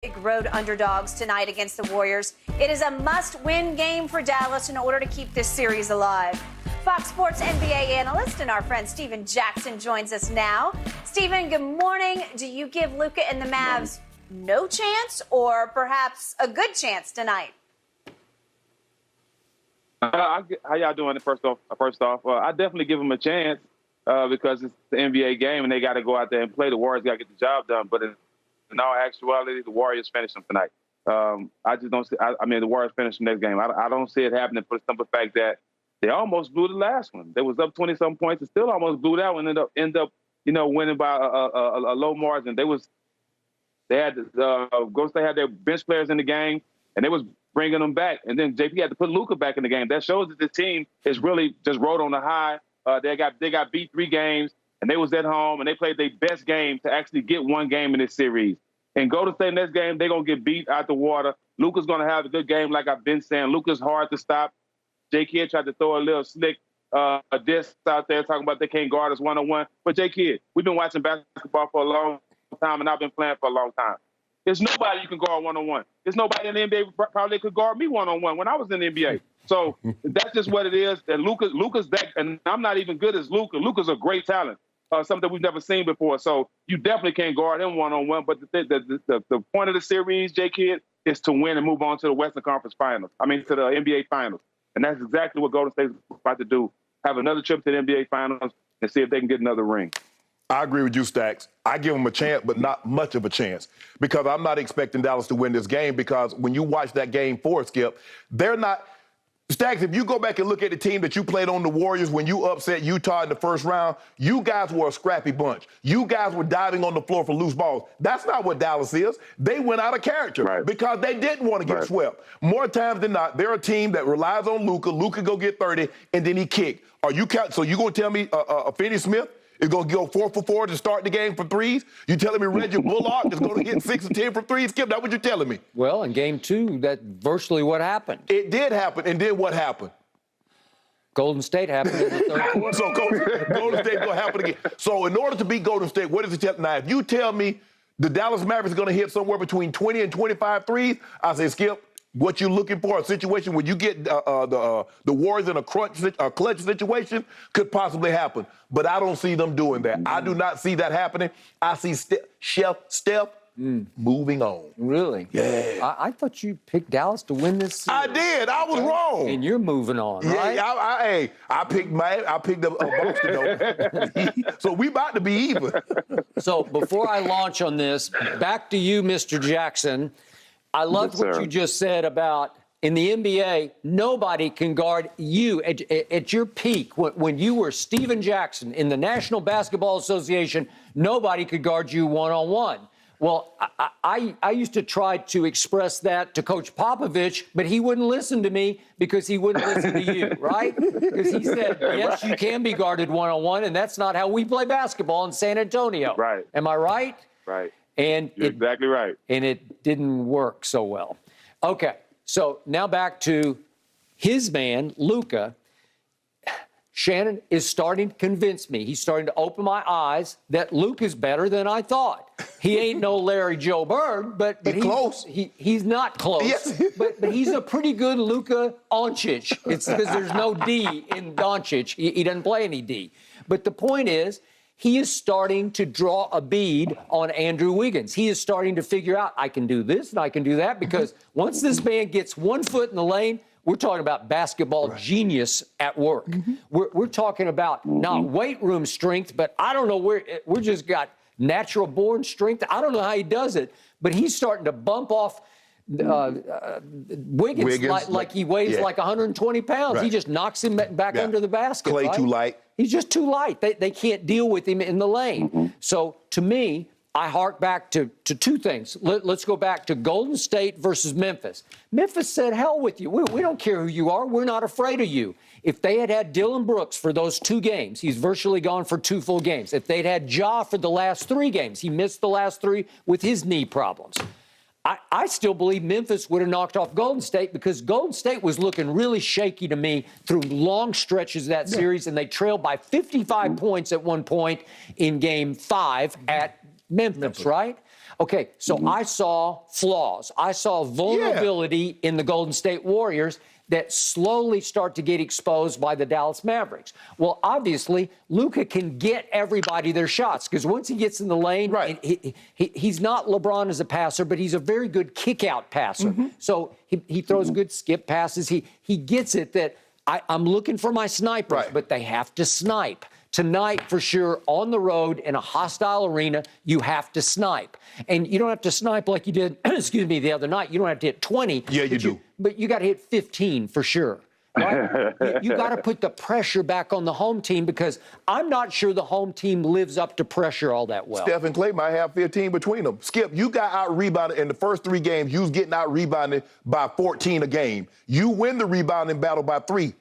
Big road underdogs tonight against the Warriors. It is a must-win game for Dallas in order to keep this series alive. Fox Sports NBA analyst and our friend Steven Jackson joins us now. Steven, good morning. Do you give Luka and the Mavs no chance or perhaps a good chance tonight? How y'all doing? First off, I definitely give them a chance because it's the NBA game and they got to go out there and play. The Warriors got to get the job done. But in all actuality, the Warriors finish them tonight. I just don't see. I mean, the Warriors finish them next game. I don't see it happening for the simple fact that they almost blew the last one. They was up 20-some points and still almost blew that one. End up, winning by a low margin. They had Golden State had their bench players in the game and they was bringing them back. And then JP had to put Luka back in the game. That shows that the team is really just rode on the high. They got beat 3 games. And they was at home, and they played their best game to actually get one game in this series. And Golden State next game, they're going to get beat out the water. Luka's going to have a good game, like I've been saying. Luka's hard to stop. J. Kidd tried to throw a little slick diss out there talking about they can't guard us one-on-one. But J. Kidd, we've been watching basketball for a long time, and I've been playing for a long time. There's nobody you can guard one-on-one. There's nobody in the NBA probably could guard me one-on-one when I was in the NBA. So that's just what it is. And Luka's that, and I'm not even good as Luka. Luka's a great talent. Something we've never seen before. So you definitely can't guard him one-on-one. But the point of the series, J. Kidd, is to win and move on to the Western Conference Finals. To the NBA Finals. And that's exactly what Golden State's about to do. Have another trip to the NBA Finals and see if they can get another ring. I agree with you, Stacks. I give them a chance, but not much of a chance because I'm not expecting Dallas to win this game because when you watch that game 4, Skip, they're not – Stacks, if you go back and look at the team that you played on the Warriors when you upset Utah in the first round, you guys were a scrappy bunch. You guys were diving on the floor for loose balls. That's not what Dallas is. They went out of character because they didn't want to get swept. More times than not, they're a team that relies on Luka. Luka go get 30, and then he kick. So you going to tell me Finney-Smith is going to go 4 for 4 to start the game for threes? You telling me Reggie Bullock is going to get 6 or 10 from threes? Skip, that's what you're telling me. Well, in game 2, that's virtually what happened. It did happen, and then what happened? Golden State happened in the third quarter. So Golden State's going to happen again. So in order to beat Golden State, what does it tell? Now, if you tell me the Dallas Mavericks are going to hit somewhere between 20 and 25 threes, I say, Skip, what you're looking for, a situation where you get the Warriors in a clutch situation could possibly happen. But I don't see them doing that. I do not see that happening. I see Steph moving on. Really? Yeah. I thought you picked Dallas to win this series. I did. I was wrong. And you're moving on, right? Yeah, I picked up Boston, though. So we about to be even. So before I launch on this, back to you, Mr. Jackson. I loved what you just said about in the NBA, nobody can guard you at your peak. When you were Steven Jackson in the National Basketball Association, nobody could guard you one-on-one. Well, I used to try to express that to Coach Popovich, but he wouldn't listen to me because he wouldn't listen to you, right? Because he said, yes, you can be guarded one-on-one, and that's not how we play basketball in San Antonio. Right. Am I right? Right. And you're exactly right. And it didn't work so well. Okay, so now back to his man, Luka. Shannon is starting to convince me. He's starting to open my eyes that Luke is better than I thought. He ain't no Larry Joe Bird, but he's close. He's not close. Yes. but he's a pretty good Luka Doncic. It's because there's no D in Doncic. He doesn't play any D. But the point is, he is starting to draw a bead on Andrew Wiggins. He is starting to figure out, I can do this and I can do that, because once this man gets 1 foot in the lane, we're talking about basketball genius at work. We're talking about not weight room strength, but I don't know where, we just got natural born strength. I don't know how he does it, but he's starting to bump off Wiggins like he weighs like 120 pounds. Right. He just knocks him back under the basket. Clay too light. He's just too light. They can't deal with him in the lane. So to me, I hark back to 2 things. Let's go back to Golden State versus Memphis. Memphis said, hell with you. We don't care who you are. We're not afraid of you. If they had Dillon Brooks for those 2 games, he's virtually gone for 2 full games. If they'd had Ja for the last 3 games, he missed the last 3 with his knee problems. I still believe Memphis would have knocked off Golden State, because Golden State was looking really shaky to me through long stretches of that series, and they trailed by 55 points at one point in Game 5 at Memphis, right? Okay, so I saw flaws. I saw vulnerability in the Golden State Warriors that slowly start to get exposed by the Dallas Mavericks. Well, obviously, Luka can get everybody their shots because once he gets in the lane, and he's not LeBron as a passer, but he's a very good kick-out passer. So he throws good skip passes. He gets it that I'm looking for my snipers, but they have to snipe. Tonight, for sure, on the road in a hostile arena, you have to snipe. And you don't have to snipe like you did, excuse me, the other night. You don't have to hit 20. Yeah, you do. But you got to hit 15 for sure. Right? you got to put the pressure back on the home team because I'm not sure the home team lives up to pressure all that well. Steph and Clay might have 15 between them. Skip, you got out-rebounded in the first 3 games. You was getting out-rebounded by 14 a game. You win the rebounding battle by 3.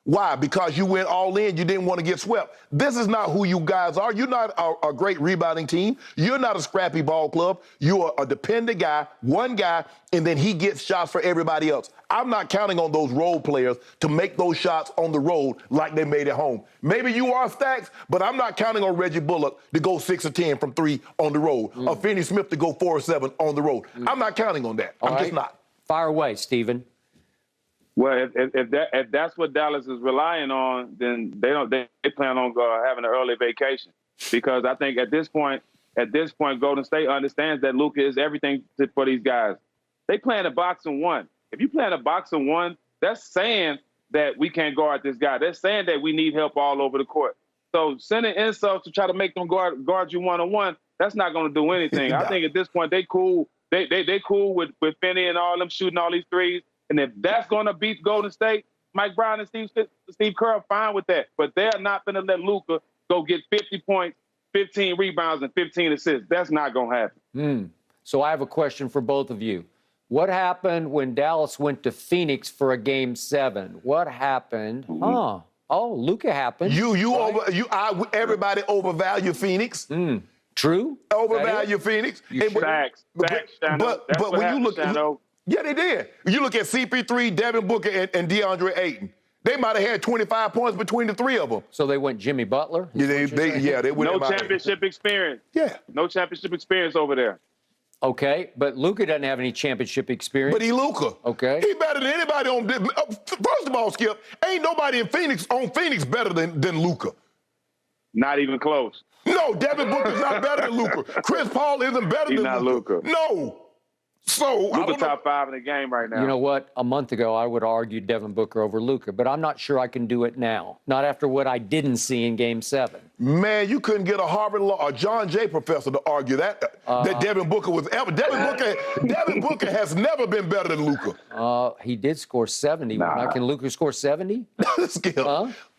Why? Because you went all in. You didn't want to get swept. This is not who you guys are. You're not a great rebounding team. You're not a scrappy ball club. You're a dependent guy, one guy, and then he gets shots for everybody else. I'm not counting on those role players to make those shots on the road like they made at home. Maybe you are, Stacks, but I'm not counting on Reggie Bullock to go 6 or 10 from 3 on the road, or Finney Smith to go 4 or 7 on the road. I'm not counting on that. I'm just not. Fire away, Stephen. Well, if that's what Dallas is relying on, then they plan on having an early vacation, because I think at this point Golden State understands that Luka is everything for these guys. They playing a boxing one. If you playing a boxing one, that's saying that we can't guard this guy. They're saying that we need help all over the court. So sending insults to try to make them guard you one-on-one, that's not going to do anything. I think at this point they cool. They cool with Finney and all them shooting all these threes. And if that's going to beat Golden State, Mike Brown and Steve Kerr are fine with that. But they're not going to let Luka go get 50 points, 15 rebounds, and 15 assists. That's not going to happen. So I have a question for both of you. What happened when Dallas went to Phoenix for a Game 7? What happened? Oh, Luka happened. Everybody overvalue Phoenix. True. Overvalue Phoenix. Facts, but when you look, Shano. Yeah, they did. You look at CP3, Devin Booker, and DeAndre Ayton. They might have had 25 points between the 3 of them. So they went Jimmy Butler? Yeah, they went. No championship experience. Yeah. No championship experience over there. Okay, but Luka doesn't have any championship experience. But he Luka. Okay. He better than anybody on. First of all, Skip, ain't nobody in Phoenix better than Luka. Not even close. No, Devin Booker's not better than Luka. Chris Paul isn't better than Luka. No. So Luka top 5 in the game right now. You know what? A month ago, I would have argued Devin Booker over Luka, but I'm not sure I can do it now. Not after what I didn't see in Game 7. Man, you couldn't get a Harvard Law or John Jay professor to argue that Devin Booker was ever. Devin Booker has never been better than Luka. He did score 70. Now, can Luka score 70? Skip.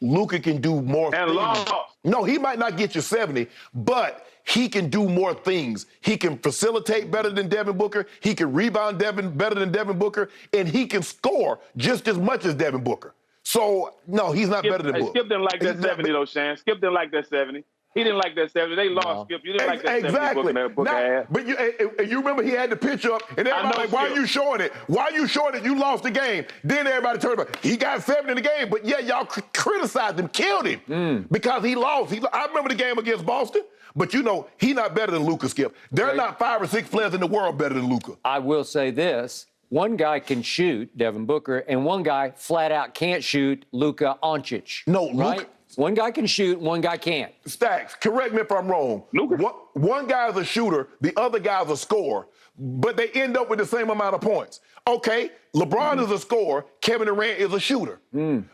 Luka can do more and things. lost. No, he might not get you 70, but he can do more things. He can facilitate better than Devin Booker. He can rebound better than Devin Booker. And he can score just as much as Devin Booker. So, no, he's not better than Booker. Skip didn't like that 70, though, Shan. Skip didn't like that 70. He didn't like that 70. They lost, Skip. You didn't like that 70 Booker had. But you remember he had the picture up, and everybody like, why are you showing it? Why are you showing it? You lost the game. Then everybody turned about, he got 70 in the game, but yeah, y'all criticized him, killed him because he lost. I remember the game against Boston. But you know, he's not better than Luka, Skip. There are not 5 or 6 players in the world better than Luka. I will say this. One guy can shoot, Devin Booker, and one guy flat out can't shoot, Luka Doncic. No, right? Luka. One guy can shoot, one guy can't. Stacks, correct me if I'm wrong. Luka. One guy's a shooter, the other guy's a scorer, but they end up with the same amount of points. Okay, LeBron is a scorer, Kevin Durant is a shooter.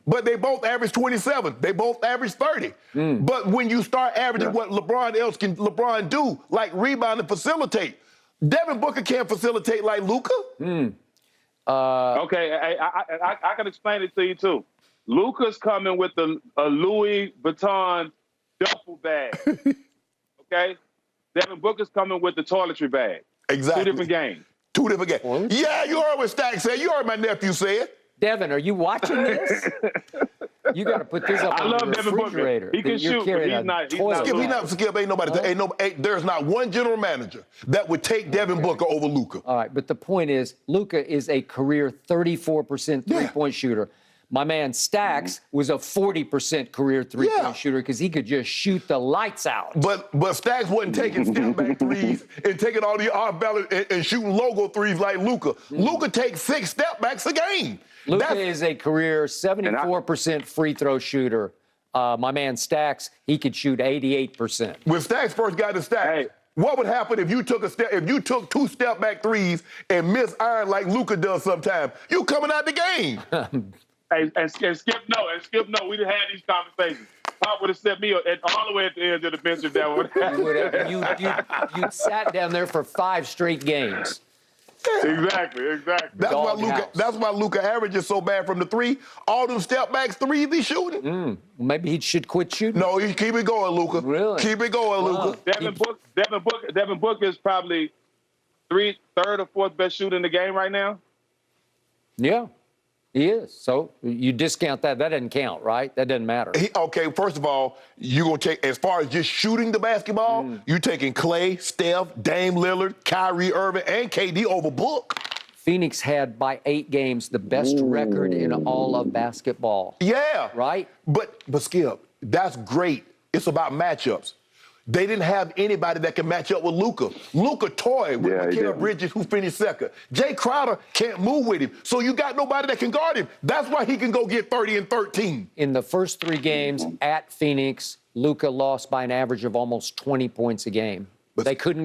But they both average 27. They both average 30. But when you start averaging what LeBron do, like rebound and facilitate, Devin Booker can't facilitate like Luka. Okay, I can explain it to you, too. Luka's coming with a Louis Vuitton duffel bag, okay? Devin Booker's coming with the toiletry bag. Exactly. 2 different games. 2 different games. Well, yeah, you heard what Stack said. You heard my nephew say it. Devin, are you watching this? You got to put this up on the refrigerator. He can shoot, but he's not. Skip, ain't nobody. There's not one general manager that would take Devin Booker over Luka. All right, but the point is, Luka is a career 34% three-point shooter. my man Stacks was a 40% career three-point shooter because he could just shoot the lights out. But Stacks wasn't taking step-back threes and taking all the off-balance and shooting logo threes like Luka. Luka takes 6 step-backs a game. Luka is a career 74% free throw shooter. My man Stacks, he could shoot 88%. When Stacks first got to Stacks, what would happen if you took 2 step-back threes and missed iron like Luka does sometimes? You coming out the game. And Skip, no, we didn't have these conversations. Pop would have set me all the way at the end of the bench if that would happen. You sat down there for 5 straight games. Exactly. That's why Luka averages so bad from the 3. All them step-backs threes he's shooting. Maybe he should quit shooting. No, he keep it going, Luka. Really? Keep it going, Luka. Devin Booker is probably third or fourth best shooter in the game right now. Yeah, he is. So you discount that. That doesn't count, right? That doesn't matter. Okay, first of all, you're going to take, as far as just shooting the basketball, you're taking Clay, Steph, Dame Lillard, Kyrie Irving, and KD over Book. Phoenix had, by 8 games, the best record in all of basketball. Yeah. Right? But Skip, that's great. It's about matchups. They didn't have anybody that can match up with Luka. Luka toyed with Mikal Bridges, who finished second. Jay Crowder can't move with him, so you got nobody that can guard him. That's why he can go get 30 and 13. In the first 3 games at Phoenix, Luka lost by an average of almost 20 points a game. But they couldn't